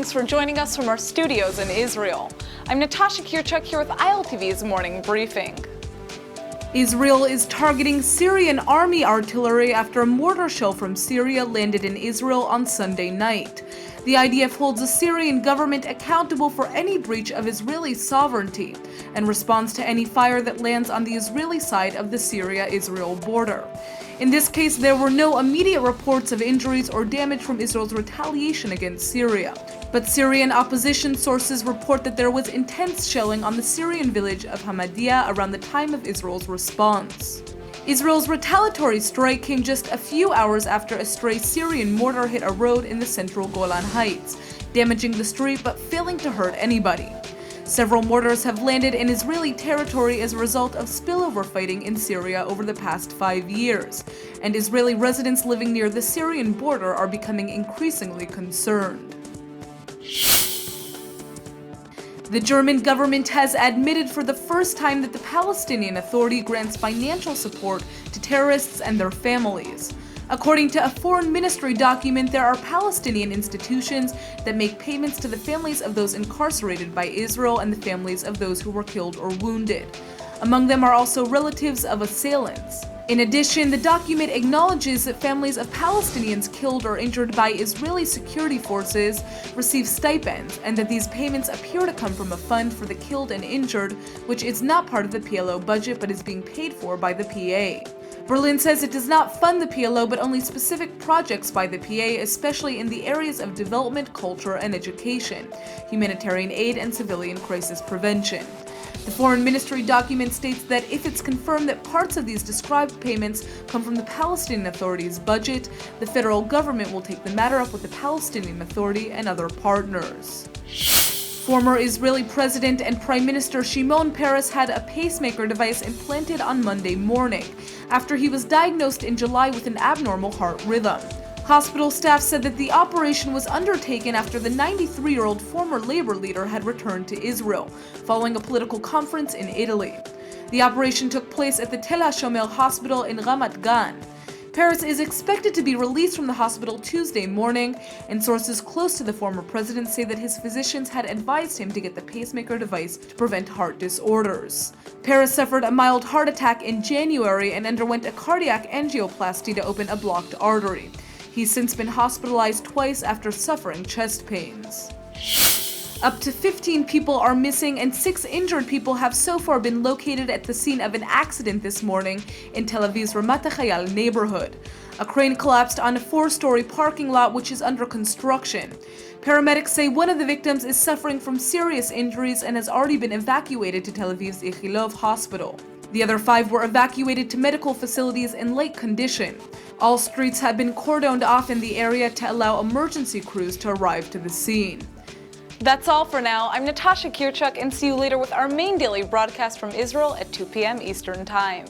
thanks for joining us from our studios in Israel. I'm Natasha Kirchuk here with ILTV's Morning Briefing. Israel is targeting Syrian army artillery after a mortar shell from Syria landed in Israel on Sunday night. The IDF holds the Syrian government accountable for any breach of Israeli sovereignty and responds to any fire that lands on the Israeli side of the Syria-Israel border. In this case, there were no immediate reports of injuries or damage from Israel's retaliation against Syria. But Syrian opposition sources report that there was intense shelling on the Syrian village of Hamadia around the time of Israel's response. Israel's retaliatory strike came just a few hours after a stray Syrian mortar hit a road in the central Golan Heights, damaging the street but failing to hurt anybody. Several mortars have landed in Israeli territory as a result of spillover fighting in Syria over the past 5 years, and Israeli residents living near the Syrian border are becoming increasingly concerned. The German government has admitted for the first time that the Palestinian Authority grants financial support to terrorists and their families. According to a foreign ministry document, there are Palestinian institutions that make payments to the families of those incarcerated by Israel and the families of those who were killed or wounded. Among them are also relatives of assailants. In addition, the document acknowledges that families of Palestinians killed or injured by Israeli security forces receive stipends, and that these payments appear to come from a fund for the killed and injured, which is not part of the PLO budget but is being paid for by the PA. Berlin says it does not fund the PLO but only specific projects by the PA, especially in the areas of development, culture, and education, humanitarian aid, and civilian crisis prevention. The Foreign Ministry document states that if it's confirmed that parts of these described payments come from the Palestinian Authority's budget, the federal government will take the matter up with the Palestinian Authority and other partners. Former Israeli President and Prime Minister Shimon Peres had a pacemaker device implanted on Monday morning after he was diagnosed in July with an abnormal heart rhythm. Hospital staff said that the operation was undertaken after the 93-year-old former labor leader had returned to Israel, following a political conference in Italy. The operation took place at the Tel Aviv hospital in Ramat Gan. Peres is expected to be released from the hospital Tuesday morning, and sources close to the former president say that his physicians had advised him to get the pacemaker device to prevent heart disorders. Peres suffered a mild heart attack in January and underwent a cardiac angioplasty to open a blocked artery. He's since been hospitalized twice after suffering chest pains. Up to 15 people are missing and 6 injured people have so far been located at the scene of an accident this morning in Tel Aviv's Ramat HaChayal neighborhood. A crane collapsed on a 4-story parking lot which is under construction. Paramedics say one of the victims is suffering from serious injuries and has already been evacuated to Tel Aviv's Ichilov hospital. The other 5 were evacuated to medical facilities in late condition. All streets have been cordoned off in the area to allow emergency crews to arrive to the scene. That's all for now. I'm Natasha Kirchuk, and see you later with our main daily broadcast from Israel at 2 p.m. Eastern Time.